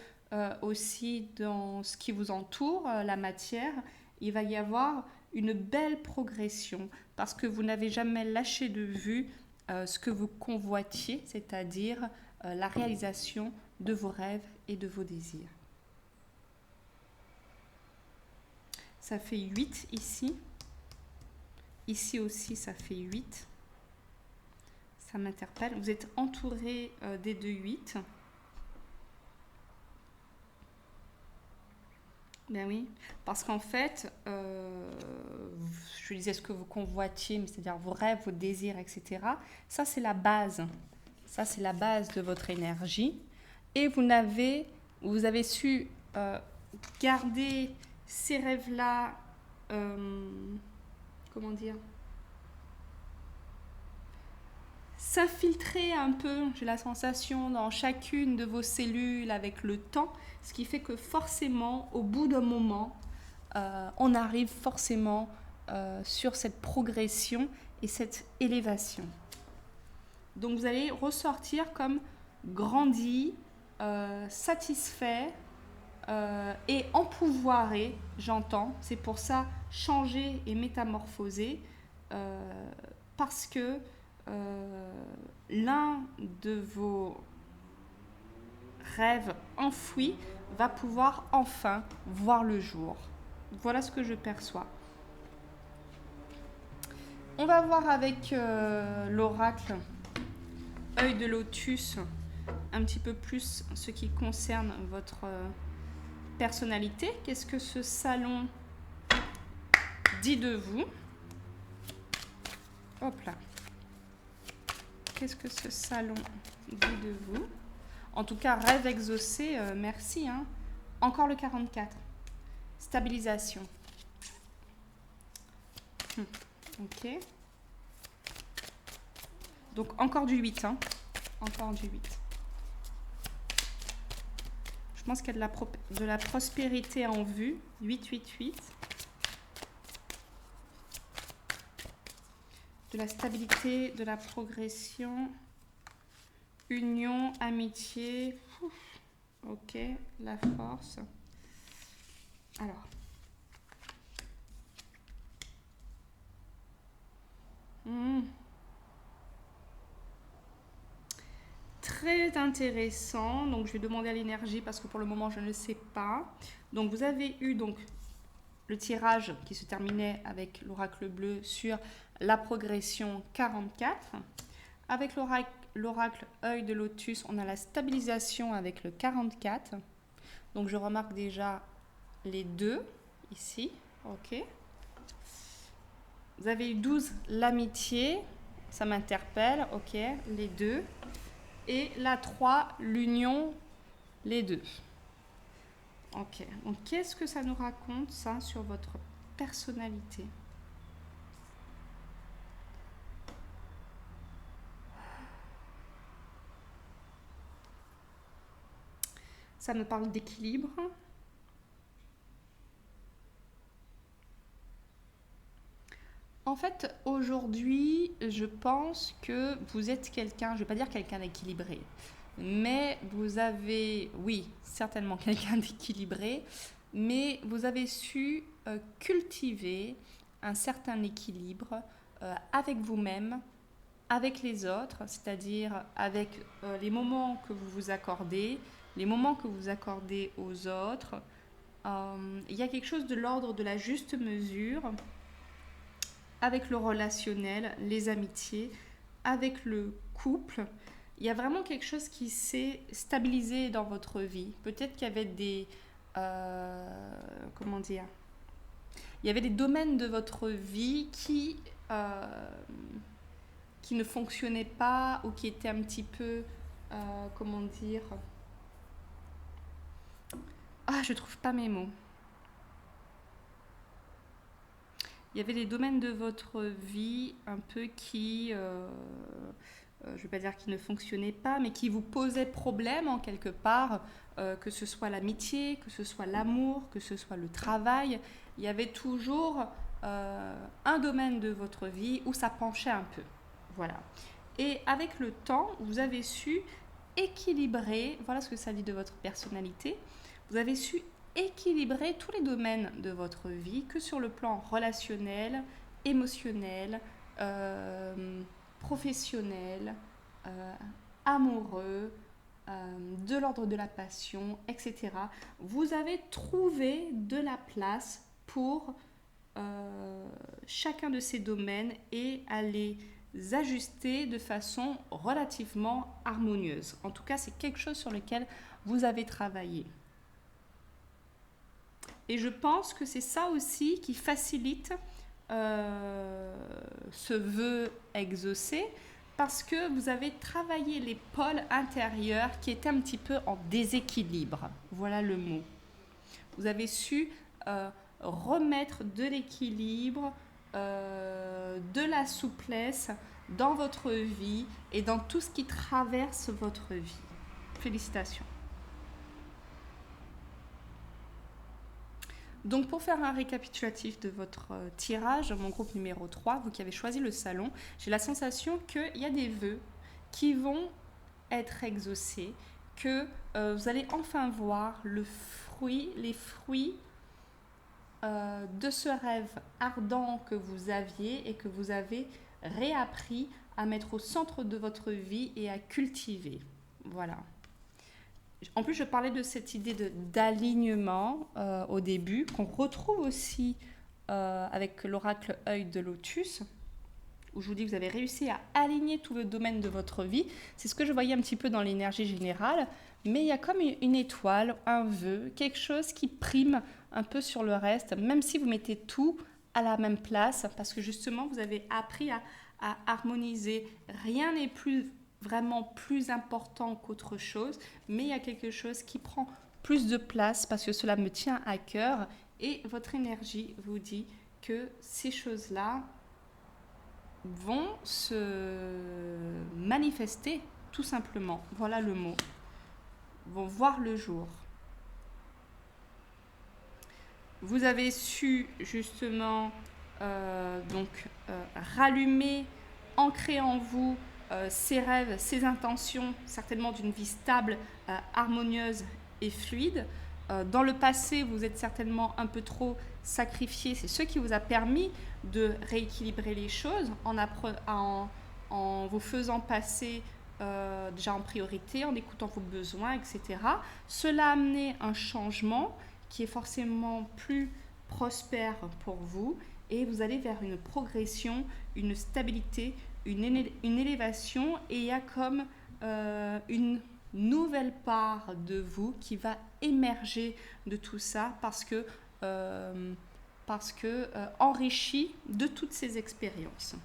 aussi dans ce qui vous entoure, la matière. Il va y avoir une belle progression parce que vous n'avez jamais lâché de vue ce que vous convoitiez, c'est-à-dire la réalisation de vos rêves et de vos désirs. Ça fait 8 ici. Ici aussi, ça fait 8. Ça m'interpelle. Vous êtes entouré des 2-8. Ben oui, parce qu'en fait, je disais ce que vous convoitiez, c'est-à-dire vos rêves, vos désirs, etc. Ça, c'est la base. Ça, c'est la base de votre énergie. Et vous avez su garder ces rêves-là, comment dire, s'infiltrer un peu, j'ai la sensation, dans chacune de vos cellules avec le temps, ce qui fait que forcément, au bout d'un moment, on arrive forcément sur cette progression et cette élévation. Donc vous allez ressortir comme grandi, satisfait et empouvoiré, j'entends. C'est pour ça changer et métamorphoser, parce que l'un de vos rêve enfoui va pouvoir enfin voir le jour. Voilà ce que je perçois. On va voir avec l'oracle œil de lotus un petit peu plus ce qui concerne votre personnalité. Qu'est-ce que ce salon dit de vous? Hop là. Qu'est-ce que ce salon dit de vous? En tout cas, rêve exaucé, merci. Hein. Encore le 44. Stabilisation. Ok. Donc encore du 8. Hein. Encore du 8. Je pense qu'il y a de la prospérité en vue. 8, 8, 8. De la stabilité, de la progression. Union, amitié. Ok, la force. Alors. Très intéressant. Donc, je vais demander à l'énergie parce que pour le moment, je ne sais pas. Donc, vous avez eu donc le tirage qui se terminait avec l'oracle bleu sur la progression 44. Avec l'oracle œil de lotus, on a la stabilisation avec le 44. Donc, je remarque déjà les deux ici. Ok. Vous avez eu 12, l'amitié. Ça m'interpelle. Ok, les deux. Et la 3, l'union, les deux. Ok, donc qu'est-ce que ça nous raconte, ça, sur votre personnalité? Ça me parle d'équilibre. En fait, aujourd'hui, je pense que vous êtes quelqu'un, je ne vais pas dire quelqu'un d'équilibré, mais vous avez, oui, certainement quelqu'un d'équilibré, mais vous avez su cultiver un certain équilibre avec vous-même, avec les autres, c'est-à-dire avec les moments que vous vous accordez, les moments que vous accordez aux autres. Il y a quelque chose de l'ordre de la juste mesure avec le relationnel, les amitiés, avec le couple. Il y a vraiment quelque chose qui s'est stabilisé dans votre vie. Peut-être qu'il y avait des... comment dire? Il y avait des domaines de votre vie qui ne fonctionnaient pas ou qui étaient un petit peu... comment dire? Ah, je trouve pas mes mots. Il y avait des domaines de votre vie un peu qui, je ne vais pas dire qui ne fonctionnaient pas, mais qui vous posaient problème en quelque part, que ce soit l'amitié, que ce soit l'amour, que ce soit le travail. Il y avait toujours un domaine de votre vie où ça penchait un peu. Voilà. Et avec le temps, vous avez su équilibrer, voilà ce que ça dit de votre personnalité, vous avez su équilibrer tous les domaines de votre vie, que sur le plan relationnel, émotionnel, professionnel, amoureux, de l'ordre de la passion, etc. Vous avez trouvé de la place pour chacun de ces domaines et à les ajuster de façon relativement harmonieuse. En tout cas, c'est quelque chose sur lequel vous avez travaillé. Et je pense que c'est ça aussi qui facilite ce vœu exaucé, parce que vous avez travaillé les pôles intérieurs qui étaient un petit peu en déséquilibre. Voilà le mot. Vous avez su remettre de l'équilibre, de la souplesse dans votre vie et dans tout ce qui traverse votre vie. Félicitations. Donc pour faire un récapitulatif de votre tirage, mon groupe numéro 3, vous qui avez choisi le salon, j'ai la sensation qu'il y a des vœux qui vont être exaucés, que vous allez enfin voir les fruits de ce rêve ardent que vous aviez et que vous avez réappris à mettre au centre de votre vie et à cultiver. Voilà. En plus, je parlais de cette idée d'alignement au début, qu'on retrouve aussi avec l'oracle œil de lotus, où je vous dis que vous avez réussi à aligner tout le domaine de votre vie. C'est ce que je voyais un petit peu dans l'énergie générale, mais il y a comme une étoile, un vœu, quelque chose qui prime un peu sur le reste, même si vous mettez tout à la même place, parce que justement, vous avez appris à harmoniser. Rien n'est vraiment plus important qu'autre chose, mais il y a quelque chose qui prend plus de place parce que cela me tient à cœur et votre énergie vous dit que ces choses-là vont se manifester tout simplement. Voilà le mot. Vont voir le jour. Vous avez su justement rallumer, ancrer en vous ces rêves, ces intentions, certainement d'une vie stable, harmonieuse et fluide. Dans le passé, vous êtes certainement un peu trop sacrifié. C'est ce qui vous a permis de rééquilibrer les choses en vous faisant passer déjà en priorité, en écoutant vos besoins, etc. Cela a amené un changement qui est forcément plus prospère pour vous et vous allez vers une progression, une stabilité, une élévation et il y a comme une nouvelle part de vous qui va émerger de tout ça parce que enrichi de toutes ces expériences.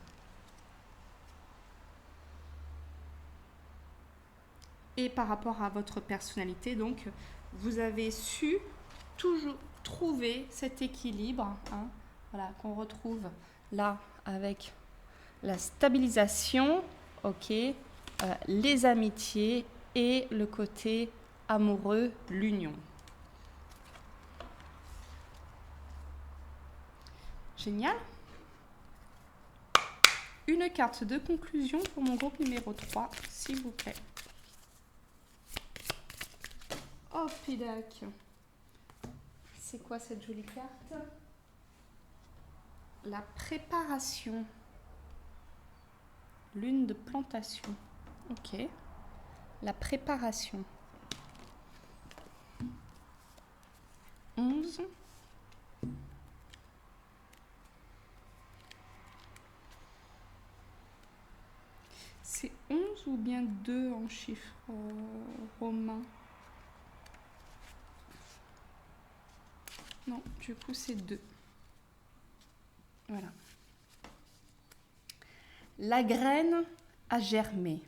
Et par rapport à votre personnalité, donc, vous avez su toujours trouver cet équilibre, voilà, qu'on retrouve là avec la stabilisation, ok, les amitiés et le côté amoureux, l'union. Génial. Une carte de conclusion pour mon groupe numéro 3, s'il vous plaît. Oh, pidac. C'est quoi cette jolie carte? La préparation. Lune de plantation. Ok. La préparation. 11. C'est 11 ou bien 2 en chiffre romain? Non, du coup c'est 2. Voilà. La graine a germé.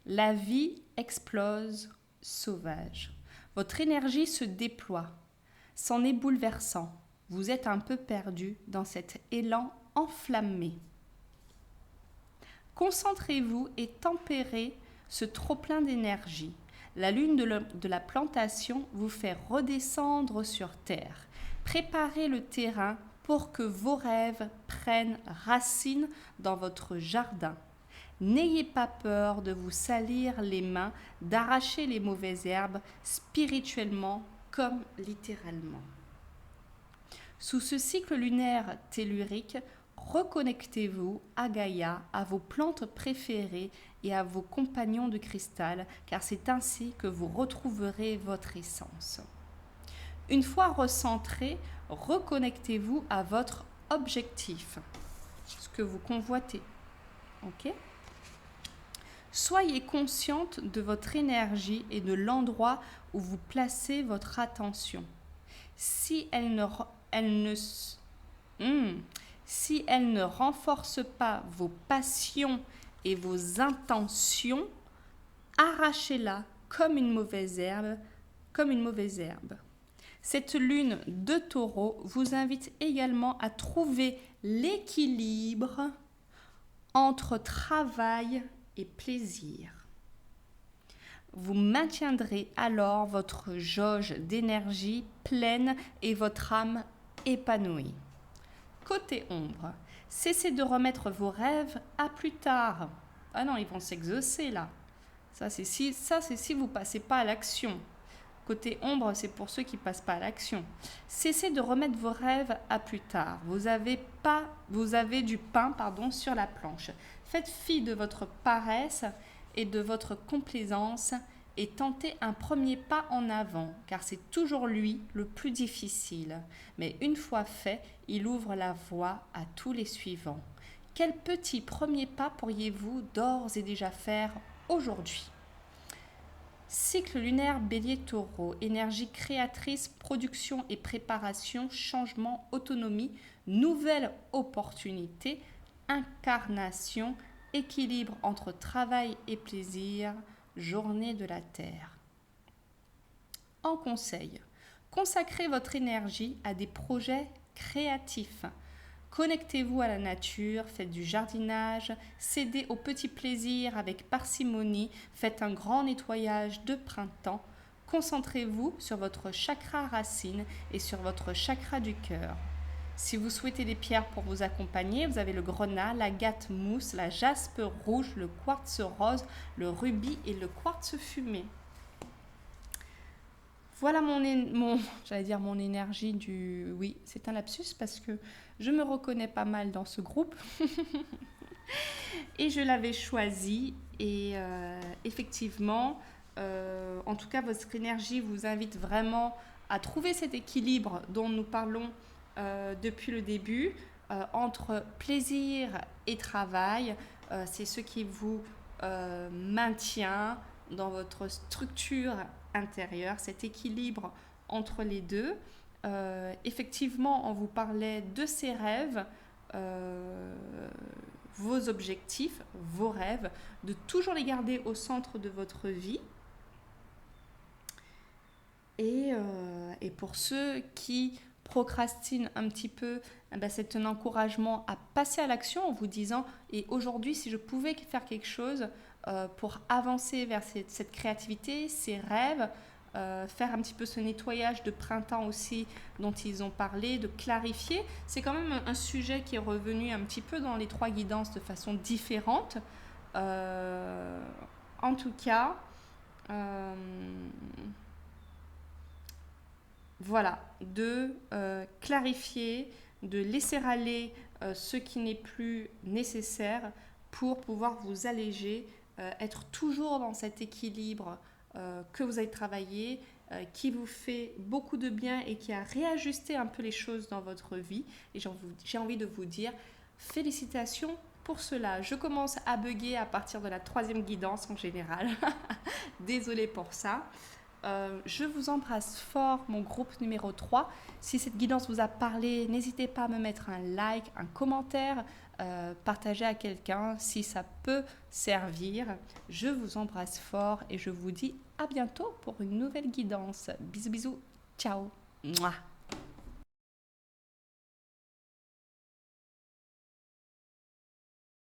La vie explose sauvage. Votre énergie se déploie. C'en est bouleversant. Vous êtes un peu perdu dans cet élan enflammé. Concentrez-vous et tempérez ce trop-plein d'énergie. La lune de la plantation vous fait redescendre sur terre. Préparez le terrain pour que vos rêves prennent racine dans votre jardin. N'ayez pas peur de vous salir les mains, d'arracher les mauvaises herbes, spirituellement comme littéralement. Sous ce cycle lunaire tellurique, reconnectez-vous à Gaïa, à vos plantes préférées et à vos compagnons de cristal, car c'est ainsi que vous retrouverez votre essence. Une fois recentré, reconnectez-vous à votre objectif, ce que vous convoitez. Ok ? Soyez consciente de votre énergie et de l'endroit où vous placez votre attention. Si elle ne renforce pas vos passions et vos intentions, arrachez-la comme une mauvaise herbe. Cette lune de taureau vous invite également à trouver l'équilibre entre travail et plaisir. Vous maintiendrez alors votre jauge d'énergie pleine et votre âme épanouie. Côté ombre, cessez de remettre vos rêves à plus tard. Ah non, ils vont s'exaucer là. Ça c'est si vous ne passez pas à l'action. Côté ombre, c'est pour ceux qui ne passent pas à l'action. Cessez de remettre vos rêves à plus tard. Vous avez du pain sur la planche. Faites fi de votre paresse et de votre complaisance et tentez un premier pas en avant, car c'est toujours lui le plus difficile. Mais une fois fait, il ouvre la voie à tous les suivants. Quel petit premier pas pourriez-vous d'ores et déjà faire aujourd'hui ? Cycle lunaire Bélier-Taureau, énergie créatrice, production et préparation, changement, autonomie, nouvelle opportunité, incarnation, équilibre entre travail et plaisir, journée de la Terre. En conseil, consacrez votre énergie à des projets créatifs. Connectez-vous à la nature, faites du jardinage, cédez aux petits plaisirs avec parcimonie, faites un grand nettoyage de printemps. Concentrez-vous sur votre chakra racine et sur votre chakra du cœur. Si vous souhaitez des pierres pour vous accompagner, vous avez le grenat, l'agate mousse, la jaspe rouge, le quartz rose, le rubis et le quartz fumé. Voilà mon énergie du... Oui, c'est un lapsus parce que je me reconnais pas mal dans ce groupe. Et je l'avais choisi et effectivement, en tout cas, votre énergie vous invite vraiment à trouver cet équilibre dont nous parlons depuis le début entre plaisir et travail. C'est ce qui vous maintient dans votre structure intérieure, cet équilibre entre les deux. Effectivement, on vous parlait de ces rêves, vos objectifs, vos rêves, de toujours les garder au centre de votre vie. Et pour ceux qui procrastinent un petit peu, c'est un encouragement à passer à l'action en vous disant « Et aujourd'hui, si je pouvais faire quelque chose pour avancer vers cette créativité, ces rêves, faire un petit peu ce nettoyage de printemps aussi dont ils ont parlé, de clarifier. » C'est quand même un sujet qui est revenu un petit peu dans les 3 guidances de façon différente. En tout cas, voilà, de clarifier, de laisser aller ce qui n'est plus nécessaire pour pouvoir vous alléger, être toujours dans cet équilibre que vous avez travaillé, qui vous fait beaucoup de bien et qui a réajusté un peu les choses dans votre vie. Et j'ai envie de vous dire félicitations pour cela. Je commence à bugger à partir de la 3e guidance en général. Désolée pour ça. Je vous embrasse fort, mon groupe numéro 3. Si cette guidance vous a parlé, n'hésitez pas à me mettre un like, un commentaire, partagez à quelqu'un si ça peut servir. Je vous embrasse fort et je vous dis à bientôt pour une nouvelle guidance. Bisous bisous, ciao. Mouah.